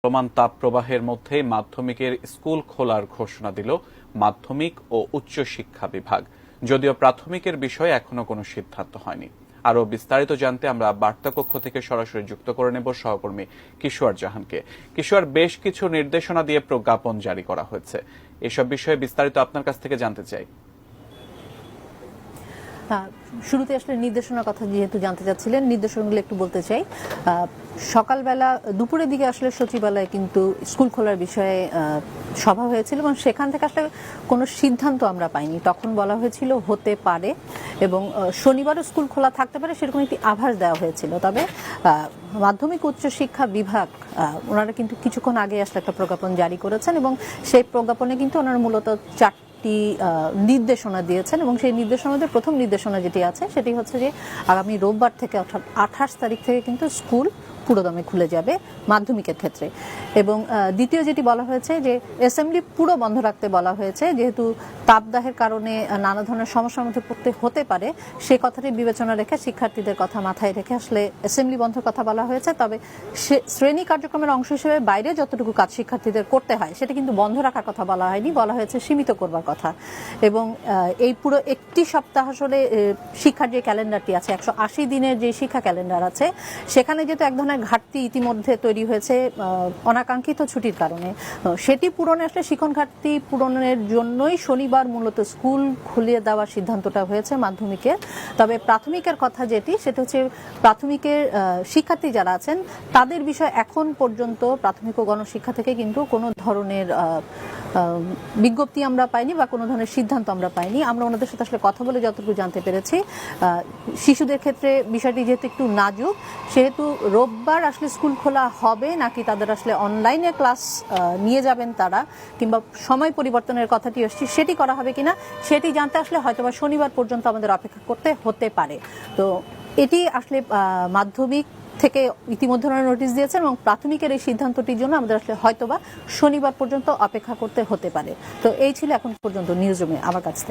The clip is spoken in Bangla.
চলমান তাপপ্রবাহের মধ্যে মাধ্যমিকের স্কুল খোলার ঘোষণা দিল মাধ্যমিক ও উচ্চ শিক্ষা বিভাগ। যদিও প্রাথমিকের বিষয়ে এখনো কোনো সিদ্ধান্ত হয়নি। আরো বিস্তারিত জানতে আমরা বার্তা কক্ষ থেকে সরাসরি যুক্ত করে নেব সহকর্মী কিশোর জাহানকে। কিশোর, বেশ কিছু নির্দেশনা দিয়ে প্রজ্ঞাপন জারি করা হয়েছে, এসব বিষয়ে বিস্তারিত আপনার কাছ থেকে জানতে চাই। শুরুতে আসলে নির্দেশনার কথা যেহেতু জানতে চাচ্ছিলেন, নির্দেশনাগুলো একটু বলতে চাই। সকালবেলা দুপুরের দিকে আসলে সচিবালয়ে কিন্তু স্কুল খোলার বিষয়ে সভা হয়েছিল এবং সেখান থেকে আসলে কোনো সিদ্ধান্ত আমরা পাইনি। তখন বলা হয়েছিল হতে পারে এবং শনিবারও স্কুল খোলা থাকতে পারে, সেরকম একটি আভাস দেওয়া হয়েছিল। তবে মাধ্যমিক উচ্চ শিক্ষা বিভাগ ওনারা কিন্তু কিছুক্ষণ আগে আসলে একটা প্রজ্ঞাপন জারি করেছেন এবং সেই প্রজ্ঞাপনে কিন্তু ওনারা মূলত নির্দেশনা দিয়েছেন এবং সেই নির্দেশনাদের প্রথম নির্দেশনা যেটি আছে সেটি হচ্ছে যে আগামী রোববার থেকে অর্থাৎ 28 তারিখ থেকে কিন্তু স্কুল পুরোদমে খুলে যাবে মাধ্যমিকের ক্ষেত্রে। এবং দ্বিতীয় যেটি বলা হয়েছে যে অ্যাসেম্বলি পুরো বন্ধ রাখতে বলা হয়েছে, যেহেতু তাপদাহের কারণে নানা ধরনের সমস্যার মধ্যে পড়তে হতে পারে সে কথাটি বিবেচনা রেখে শিক্ষার্থীদের কথা মাথায় রেখে আসলে অ্যাসেম্বলি বন্ধের কথা বলা হয়েছে। তবে শ্রেণী কার্যক্রমের অংশ হিসেবে বাইরে যতটুকু কাজ শিক্ষার্থীদের করতে হয় সেটা কিন্তু বন্ধ রাখার কথা বলা হয়নি, বলা হয়েছে সীমিত করবার কথা। এবং এই পুরো একটি সপ্তাহ আসলে শিক্ষার যে ক্যালেন্ডারটি আছে 180 দিনের যে শিক্ষা ক্যালেন্ডার আছে সেখানে যেহেতু এক ধরনের ঘাটতি ইতিমধ্যে তৈরি হয়েছে অনাকাঙ্ক্ষিত ছুটির কারণে, সেটি পূরণে আসলে শিক্ষণ ঘাটতি পূরণের জন্যই শনিবার মূলত স্কুল খুলিয়ে দেওয়ার সিদ্ধান্তটা হয়েছে মাধ্যমিকের। তবে প্রাথমিকের কথা যেটি সেটা হচ্ছে প্রাথমিকের শিক্ষার্থী যারা আছেন তাদের বিষয়ে এখন পর্যন্ত প্রাথমিক ও গণশিক্ষা থেকে কিন্তু কোনো ধরনের বিজ্ঞপ্তি আমরা পাইনি বা কোনো ধরনের সিদ্ধান্ত আমরা পাইনি। আমরা ওনাদের সাথে আসলে কথা বলে যতটুকু জানতে পেরেছি, শিশুদের ক্ষেত্রে বিষয়টি যেহেতু একটু নাজুক সেহেতু রোববার আসলে স্কুল খোলা হবে নাকি তাদের আসলে অনলাইনে ক্লাস নিয়ে যাবেন তারা, কিংবা সময় পরিবর্তনের কথাটি আসছে সেটি করা হবে কিনা সেটি জানতে আসলে হয়তোবা শনিবার পর্যন্ত আমাদের অপেক্ষা করতে হতে পারে। তো এটি আসলে মাধ্যমিক থেকে ইতিমধ্যে নোটিশ দিয়েছেন এবং প্রাথমিকের এই সিদ্ধান্তটির জন্য আমাদের আসলে হয়তোবা শনিবার পর্যন্ত অপেক্ষা করতে হতে পারে। তো এই ছিল এখন পর্যন্ত নিউজ রুমে আমার কাছ থেকে।